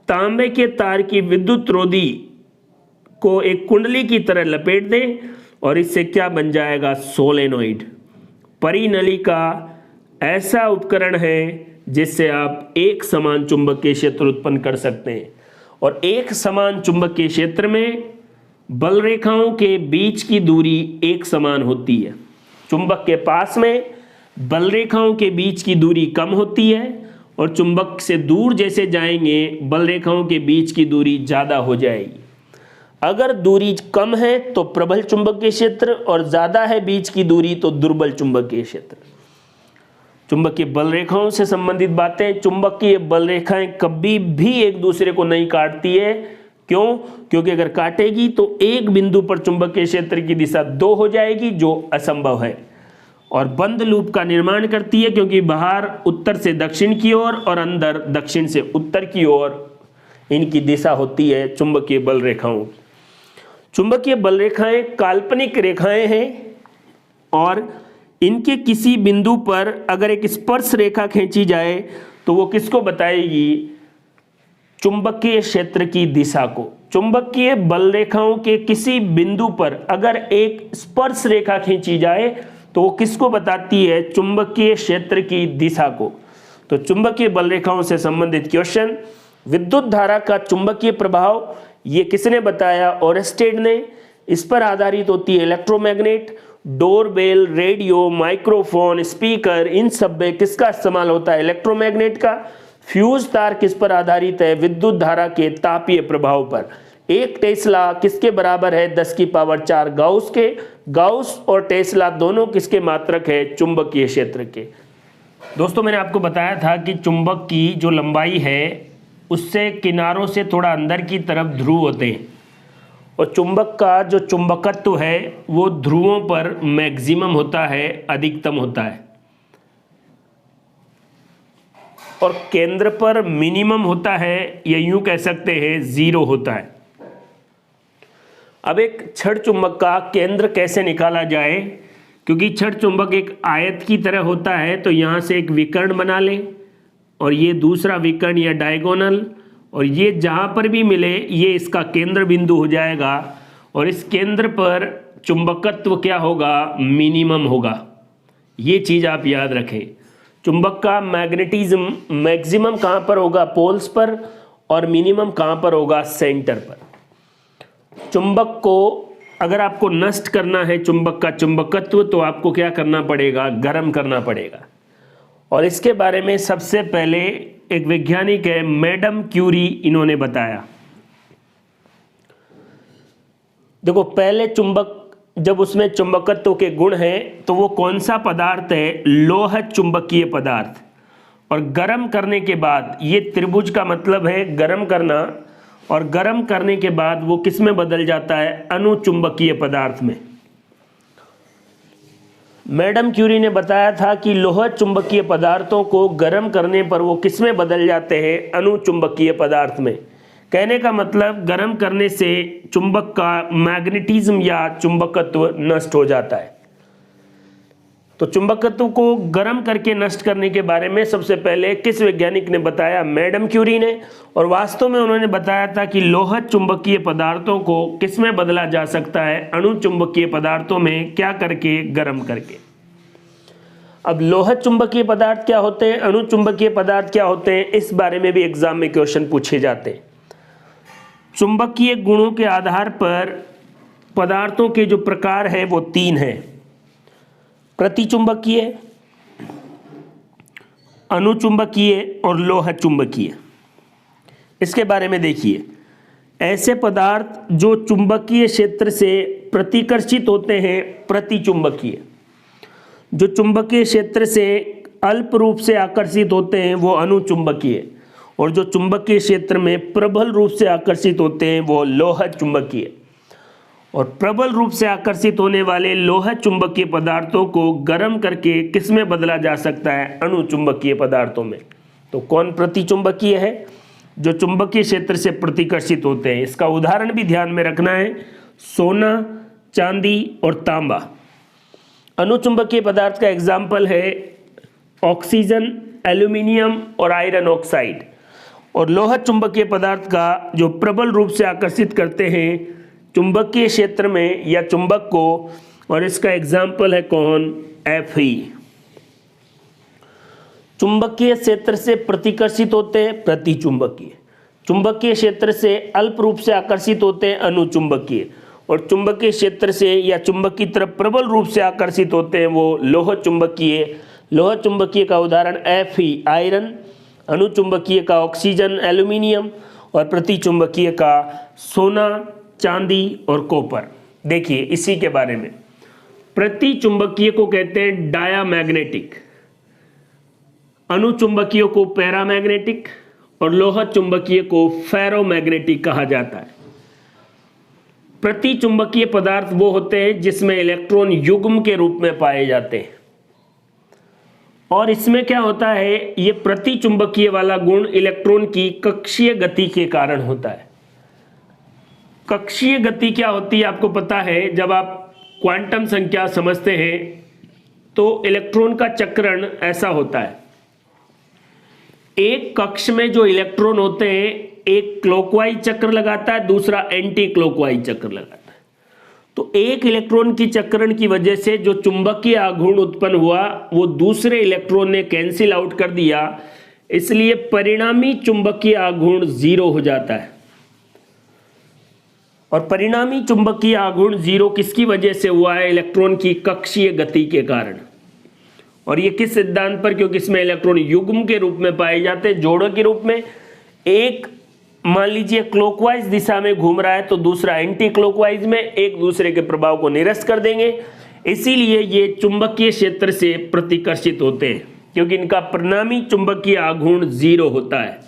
तांबे के तार की विद्युत रोधी को एक कुंडली की तरह लपेट दें, और इससे क्या बन जाएगा? सोलेनोइड। परिनली का ऐसा उपकरण है जिससे आप एक समान चुंबकीय क्षेत्र उत्पन्न कर सकते हैं। और एक समान चुंबकीय क्षेत्र में बल रेखाओं के बीच की दूरी एक समान होती है। चुंबक के पास में बल रेखाओं के बीच की दूरी कम होती है, और चुंबक से दूर जैसे जाएंगे बल रेखाओं के बीच की दूरी ज़्यादा हो जाएगी। अगर दूरी कम है तो प्रबल चुंबकीय क्षेत्र, और ज़्यादा है बीच की दूरी तो दुर्बल चुंबकीय क्षेत्र। चुंबकीय बल रेखाओं से संबंधित बातें। चुंबकीय बल रेखाएं कभी भी एक दूसरे को नहीं काटती है। क्यों? क्योंकि अगर काटेगी तो एक बिंदु पर चुंबकीय क्षेत्र की दिशा 2 हो जाएगी, जो असंभव है। और बंद लूप का निर्माण करती है, क्योंकि बाहर उत्तर से दक्षिण की ओर और अंदर दक्षिण से उत्तर की ओर इनकी दिशा होती है चुंबकीय बल रेखाओं। चुंबकीय बल रेखाएं काल्पनिक रेखाएं हैं और इनके किसी बिंदु पर अगर एक स्पर्श रेखा खींची जाए तो वो किसको बताएगी? चुंबकीय क्षेत्र की दिशा को। चुंबकीय बल रेखाओं के किसी बिंदु पर अगर एक स्पर्श रेखा खींची जाए तो वो किसको बताती है? चुंबकीय क्षेत्र की दिशा को। तो चुंबकीय बल रेखाओं से संबंधित क्वेश्चन। विद्युत धारा का चुंबकीय प्रभाव, ये किसने बताया? ओरस्टेड ने। इस पर आधारित होती है electromagnet. Doorbell, radio, microphone, speaker, इन सब में किसका इस्तेमाल होता है? इलेक्ट्रोमैग्नेट का। फ्यूज तार किस पर आधारित है? विद्युत धारा के तापीय प्रभाव पर। 1 टेस्ला किसके बराबर है? 10 की पावर 4 गाउस के। गाउस और टेस्ला दोनों किसके मात्रक है? चुंबकीय क्षेत्र के। दोस्तों, मैंने आपको बताया था कि चुंबक की जो लंबाई है उससे किनारों से थोड़ा अंदर की तरफ ध्रुव होते हैं, और चुंबक का जो चुंबकत्व है वो ध्रुवों पर मैक्सिमम होता है, अधिकतम होता है, और केंद्र पर मिनिमम होता है, या यूं कह सकते हैं 0 होता है। अब एक छड़ चुंबक का केंद्र कैसे निकाला जाए? क्योंकि छड़ चुंबक एक आयत की तरह होता है, तो यहाँ से एक विकर्ण बना लें और ये दूसरा विकर्ण या डायगोनल, और ये जहाँ पर भी मिले ये इसका केंद्र बिंदु हो जाएगा, और इस केंद्र पर चुंबकत्व क्या होगा? मिनिमम होगा। ये चीज़ आप याद रखें। चुंबक का मैग्नेटिज्म मैक्सिमम कहाँ पर होगा? पोल्स पर, और मिनिमम कहाँ पर होगा? सेंटर पर। चुंबक को अगर आपको नष्ट करना है, चुंबक का चुंबकत्व, तो आपको क्या करना पड़ेगा? गर्म करना पड़ेगा। और इसके बारे में सबसे पहले एक वैज्ञानिक है मैडम क्यूरी, इन्होंने बताया। देखो, पहले चुंबक जब उसमें चुंबकत्व के गुण हैं तो वो कौन सा पदार्थ है? लोह चुंबकीय पदार्थ। और गर्म करने के बाद, ये त्रिभुज का मतलब है गर्म करना, और गर्म करने के बाद वो किस में बदल जाता है? अनुचुंबकीय पदार्थ में। मैडम क्यूरी ने बताया था कि लोह चुंबकीय पदार्थों को गर्म करने पर वो किस में बदल जाते हैं? अनुचुंबकीय पदार्थ में। कहने का मतलब गर्म करने से चुंबक का मैग्नेटिज्म या चुंबकत्व नष्ट हो जाता है। तो चुंबकत्व को गर्म करके नष्ट करने के बारे में सबसे पहले किस वैज्ञानिक ने बताया? मैडम क्यूरी ने। और वास्तव में उन्होंने बताया था कि लोह चुंबकीय पदार्थों को किस में बदला जा सकता है? अणुचुंबकीय पदार्थों में। क्या करके? गर्म करके। अब लोह चुंबकीय पदार्थ क्या होते हैं, अणुचुंबकीय पदार्थ क्या होते हैं, इस बारे में भी एग्जाम में क्वेश्चन पूछे जाते हैं। चुंबकीय गुणों के आधार पर पदार्थों के जो प्रकार है वो 3 हैं: प्रतिचुंबकीय, अनुचुंबकीय और लोह चुंबकीय। इसके बारे में देखिए, ऐसे पदार्थ जो चुंबकीय क्षेत्र से प्रतिकर्षित होते हैं प्रतिचुंबकीय, जो चुंबकीय क्षेत्र से अल्प रूप से आकर्षित होते हैं वो अनुचुंबकीय, और जो चुंबकीय क्षेत्र में प्रबल रूप से आकर्षित होते हैं वो लोह चुंबकीय। और प्रबल रूप से आकर्षित होने वाले लोह चुंबकीय पदार्थों को गर्म करके किस में बदला जा सकता है? अणुचुंबकीय पदार्थों में। तो कौन प्रतिचुंबकीय है? जो चुंबकीय क्षेत्र से प्रतिकर्षित होते हैं। इसका उदाहरण भी ध्यान में रखना है: सोना, चांदी और तांबा। अनुचुंबकीय पदार्थ का एग्जाम्पल है ऑक्सीजन, एल्यूमिनियम और आयरन ऑक्साइड। और लोह चुंबकीय पदार्थ का जो प्रबल रूप से आकर्षित करते हैं चुंबकीय क्षेत्र में या चुंबक को, और इसका एग्जाम्पल है कौन? Fe। चुंबकीय क्षेत्र से प्रतिकर्षित होते हैं प्रतिचुंबकीय, चुंबकीय क्षेत्र से अल्प रूप से आकर्षित होते हैं अनुचुंबकीय, और चुंबकीय क्षेत्र से या चुंबक की तरफ प्रबल रूप से आकर्षित होते हैं वो लोह चुंबकीय। लोह चुंबकीय का उदाहरण Fe आयरन, अनुचुंबकीय का ऑक्सीजन, एल्यूमिनियम, और प्रतिचुंबकीय का सोना, चांदी और कॉपर। देखिए इसी के बारे में, प्रतिचुंबकीय को कहते हैं डायामैग्नेटिक, अनुचुंबकीय को पैरामैग्नेटिक और लोह चुंबकीय को फेरोमैग्नेटिक कहा जाता है। प्रति चुंबकीय पदार्थ वो होते हैं जिसमें इलेक्ट्रॉन युग्म के रूप में पाए जाते हैं। और इसमें क्या होता है, ये प्रति चुंबकीय वाला गुण इलेक्ट्रॉन की कक्षीय गति के कारण होता है। कक्षीय गति क्या होती है आपको पता है, जब आप क्वांटम संख्या समझते हैं तो इलेक्ट्रॉन का चक्रण ऐसा होता है। एक कक्ष में जो इलेक्ट्रॉन होते हैं, एक क्लॉकवाइज चक्र लगाता है, दूसरा एंटी क्लॉकवाइज चक्र लगाता है। तो एक इलेक्ट्रॉन की चक्रण की वजह से जो चुंबकीय आघूर्ण उत्पन्न हुआ वो दूसरे इलेक्ट्रॉन ने कैंसिल आउट कर दिया, इसलिए परिणामी चुंबकीय आघूर्ण 0 हो जाता है। और परिणामी चुंबकीय आघूर्ण 0 किसकी वजह से हुआ है? इलेक्ट्रॉन की कक्षीय गति के कारण। और ये किस सिद्धांत पर? क्योंकि इसमें इलेक्ट्रॉन युग्म के रूप में पाए जाते हैं, जोड़ों के रूप में। एक मान लीजिए क्लॉकवाइज दिशा में घूम रहा है तो दूसरा एंटी क्लॉकवाइज में, एक दूसरे के प्रभाव को निरस्त कर देंगे। इसीलिए ये चुंबकीय क्षेत्र से प्रतिकर्षित होते हैं, क्योंकि इनका परिणामी चुंबकीय आघूर्ण 0 होता है।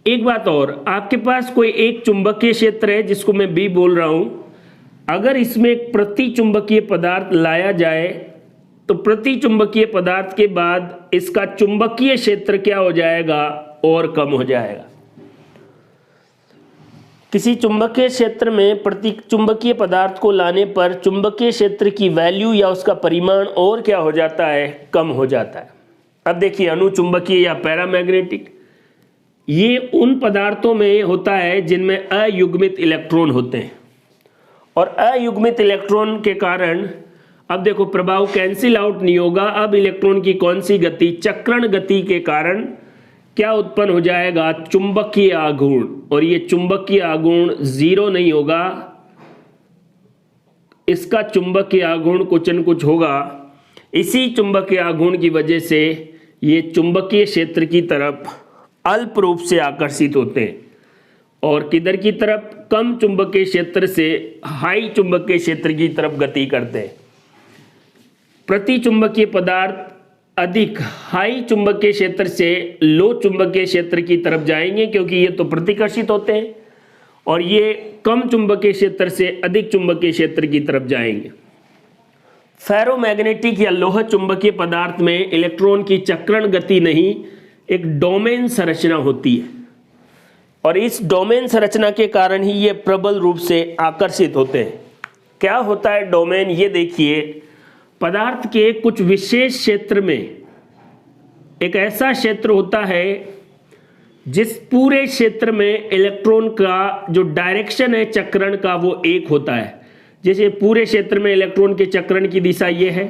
एक बात और, आपके पास कोई एक चुंबकीय क्षेत्र है जिसको मैं बी बोल रहा हूं, अगर इसमें एक प्रति चुंबकीय पदार्थ लाया जाए तो प्रति चुंबकीय पदार्थ के बाद इसका चुंबकीय क्षेत्र क्या हो जाएगा? और कम हो जाएगा। किसी चुंबकीय क्षेत्र में प्रति चुंबकीय पदार्थ को लाने पर चुंबकीय क्षेत्र की वैल्यू या उसका परिमाण और क्या हो जाता है? कम हो जाता है। अब देखिए, अनुचुंबकीय या पैरामैग्नेटिक, ये उन पदार्थों में होता है जिनमें अयुग्मित इलेक्ट्रॉन होते हैं। और अयुग्मित इलेक्ट्रॉन के कारण अब देखो प्रभाव कैंसिल आउट नहीं होगा। अब इलेक्ट्रॉन की कौन सी गति? चक्रण गति के कारण क्या उत्पन्न हो जाएगा? चुंबकीय आघूर्ण। और ये चुंबकीय आघूर्ण 0 नहीं होगा, इसका चुंबकीय आघूर्ण कुछ न कुछ होगा। इसी चुंबकीय आघूर्ण की वजह से ये चुंबकीय क्षेत्र की तरफ अल्प रूप से आकर्षित होते हैं। और किधर की तरफ? कम चुंबकीय क्षेत्र से हाई चुंबकीय क्षेत्र की तरफ गति करते हैं। प्रति चुंबकीय पदार्थ अधिक हाई चुंबकीय क्षेत्र से लो चुंबकीय क्षेत्र की तरफ जाएंगे, क्योंकि ये तो प्रतिकर्षित होते हैं, और ये कम चुंबकीय क्षेत्र से अधिक चुंबकीय क्षेत्र की तरफ जाएंगे। फेरोमैग्नेटिक या लोह चुंबकीय पदार्थ में इलेक्ट्रॉन की चक्रण गति नहीं, एक डोमेन संरचना होती है। और इस डोमेन संरचना के कारण ही ये प्रबल रूप से आकर्षित होते हैं। क्या होता है डोमेन? ये देखिए, पदार्थ के कुछ विशेष क्षेत्र में एक ऐसा क्षेत्र होता है जिस पूरे क्षेत्र में इलेक्ट्रॉन का जो डायरेक्शन है चक्रण का वो एक होता है। जैसे पूरे क्षेत्र में इलेक्ट्रॉन के चक्रण की दिशा ये है,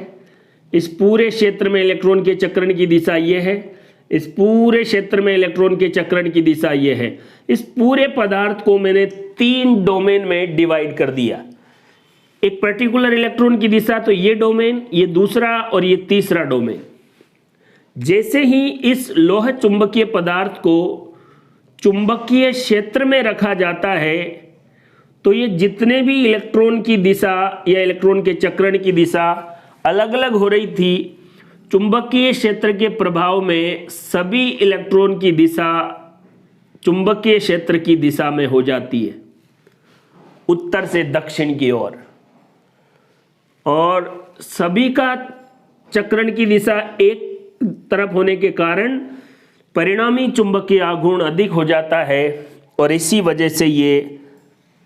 इस पूरे क्षेत्र में इलेक्ट्रॉन के चक्रण की दिशा ये है, इस पूरे क्षेत्र में इलेक्ट्रॉन के चक्रण की दिशा ये है। इस पूरे पदार्थ को मैंने 3 डोमेन में डिवाइड कर दिया। एक पर्टिकुलर इलेक्ट्रॉन की दिशा तो ये डोमेन, ये दूसरा और ये तीसरा डोमेन। जैसे ही इस लोह चुंबकीय पदार्थ को चुंबकीय क्षेत्र में रखा जाता है तो ये जितने भी इलेक्ट्रॉन की दिशा या इलेक्ट्रॉन के चक्रण की दिशा अलग अलग हो रही थी, चुंबकीय क्षेत्र के प्रभाव में सभी इलेक्ट्रॉन की दिशा चुंबकीय क्षेत्र की दिशा में हो जाती है, उत्तर से दक्षिण की ओर। और सभी का चक्रण की दिशा एक तरफ होने के कारण परिणामी चुंबकीय आघूर्ण अधिक हो जाता है, और इसी वजह से ये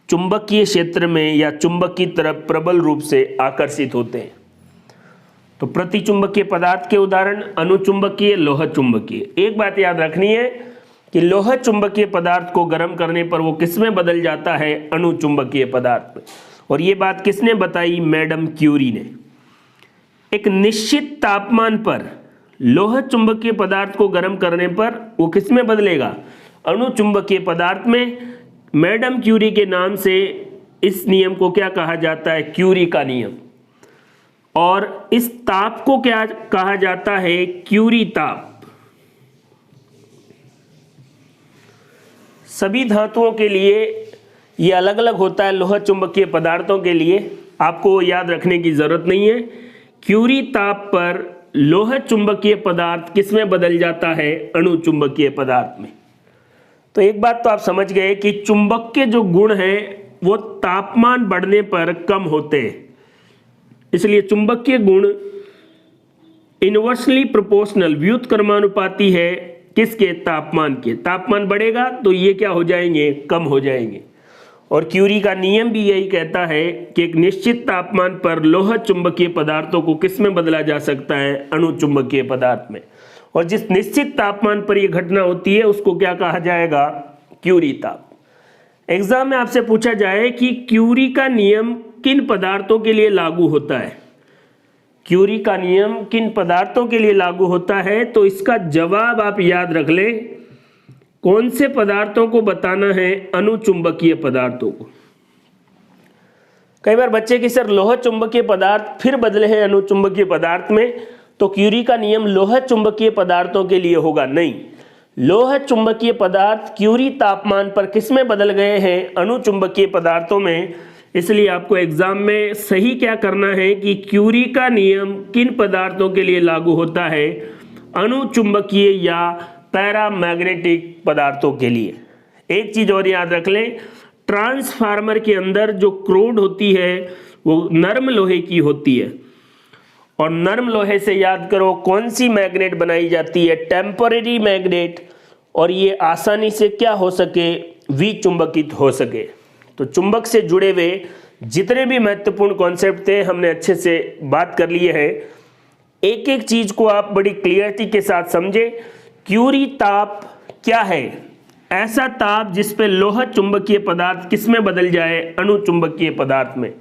चुंबकीय क्षेत्र में या चुंबक की तरफ प्रबल रूप से आकर्षित होते हैं। तो प्रतिचुंबकीय पदार्थ के उदाहरण अनुचुंबकीय, लोह चुंबकीय। एक बात याद रखनी है कि लोह चुंबकीय पदार्थ को गर्म करने पर वो किस में बदल जाता है? अनुचुंबकीय पदार्थ में। और ये बात किसने बताई? मैडम क्यूरी ने। एक निश्चित तापमान पर लोह चुंबकीय पदार्थ को गर्म करने पर वो किस में बदलेगा? अणुचुंबकीय पदार्थ में। मैडम क्यूरी के नाम से इस नियम को क्या कहा जाता है? क्यूरी का नियम। और इस ताप को क्या कहा जाता है? क्यूरी ताप। सभी धातुओं के लिए ये अलग अलग होता है, लोह चुंबकीय पदार्थों के लिए आपको याद रखने की जरूरत नहीं है। क्यूरी ताप पर लोह चुंबकीय पदार्थ किस में बदल जाता है? अणु चुंबकीय पदार्थ में। तो एक बात तो आप समझ गए कि चुंबक के जो गुण हैं वो तापमान बढ़ने पर कम होते हैं, इसलिए चुंबकीय गुण इनवर्सली प्रोपोर्शनल, व्युत्क्रमानुपाती है किसके? तापमान के। तापमान बढ़ेगा तो ये क्या हो जाएंगे? कम हो जाएंगे। और क्यूरी का नियम भी यही कहता है कि एक निश्चित तापमान पर लोह चुंबकीय पदार्थों को किस में बदला जा सकता है? अणु चुंबकीय पदार्थ में। और जिस निश्चित तापमान पर यह घटना होती है उसको क्या कहा जाएगा? क्यूरी ताप। एग्जाम में आपसे पूछा जाए कि क्यूरी का नियम किन पदार्थों के लिए लागू होता है? क्यूरी का नियम किन पदार्थों के लिए लागू होता है? तो इसका जवाब आप याद रख लें। कौन से पदार्थों को बताना है? अणुचुंबकीय पदार्थों को। कई बार बच्चे की सर लोह चुंबकीय पदार्थ फिर बदले हैं अणुचुंबकीय पदार्थ में, तो क्यूरी का नियम लोह चुंबकीय पदार्थों के लिए होगा? नहीं, लोह चुंबकीय पदार्थ क्यूरी तापमान पर किस में बदल गए हैं? अणुचुंबकीय पदार्थों में। इसलिए आपको एग्जाम में सही क्या करना है कि क्यूरी का नियम किन पदार्थों के लिए लागू होता है? अणुचुंबकीय या पैरामैग्नेटिक पदार्थों के लिए। एक चीज और याद रख लें, ट्रांसफार्मर के अंदर जो क्रोड होती है वो नर्म लोहे की होती है, और नर्म लोहे से याद करो कौन सी मैग्नेट बनाई जाती है? Temporary magnet. और ये आसानी से क्या हो सके? विचुंबकित हो सके। तो चुंबक से जुड़े हुए जितने भी महत्वपूर्ण कॉन्सेप्ट थे हमने अच्छे से बात कर लिए हैं। एक एक चीज को आप बड़ी क्लियरिटी के साथ समझे। क्यूरी ताप क्या है? ऐसा ताप जिस पे लोह चुंबकीय पदार्थ किस में बदल जाए? अणु चुंबकीय पदार्थ में।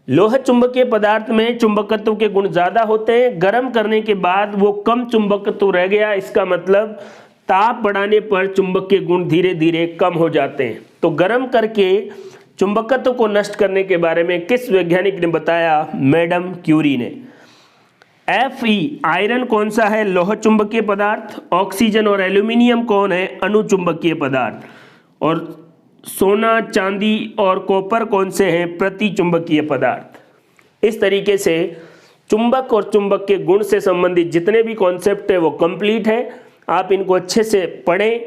लोह चुंबकीय पदार्थ में चुंबकत्व के गुण ज्यादा होते हैं, गर्म करने के बाद वो कम चुंबकत्व रह गया, इसका मतलब ताप बढ़ाने पर चुंबक के गुण धीरे धीरे कम हो जाते हैं। तो गर्म करके चुंबकत्व को नष्ट करने के बारे में किस वैज्ञानिक ने बताया? मैडम क्यूरी ने। Fe आयरन कौन सा है? लोह चुंबकीय पदार्थ। ऑक्सीजन और एल्यूमिनियम कौन है? अणु चुंबकीय पदार्थ। और सोना, चांदी और कॉपर कौन से हैं? प्रति चुंबकीय पदार्थ। इस तरीके से चुंबक और चुंबक के गुण से संबंधित जितने भी कॉन्सेप्ट है वो कंप्लीट है। आप इनको अच्छे से पढ़ें,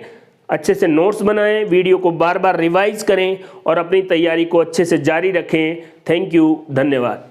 अच्छे से नोट्स बनाएं, वीडियो को बार बार रिवाइज करें और अपनी तैयारी को अच्छे से जारी रखें। थैंक यू, धन्यवाद।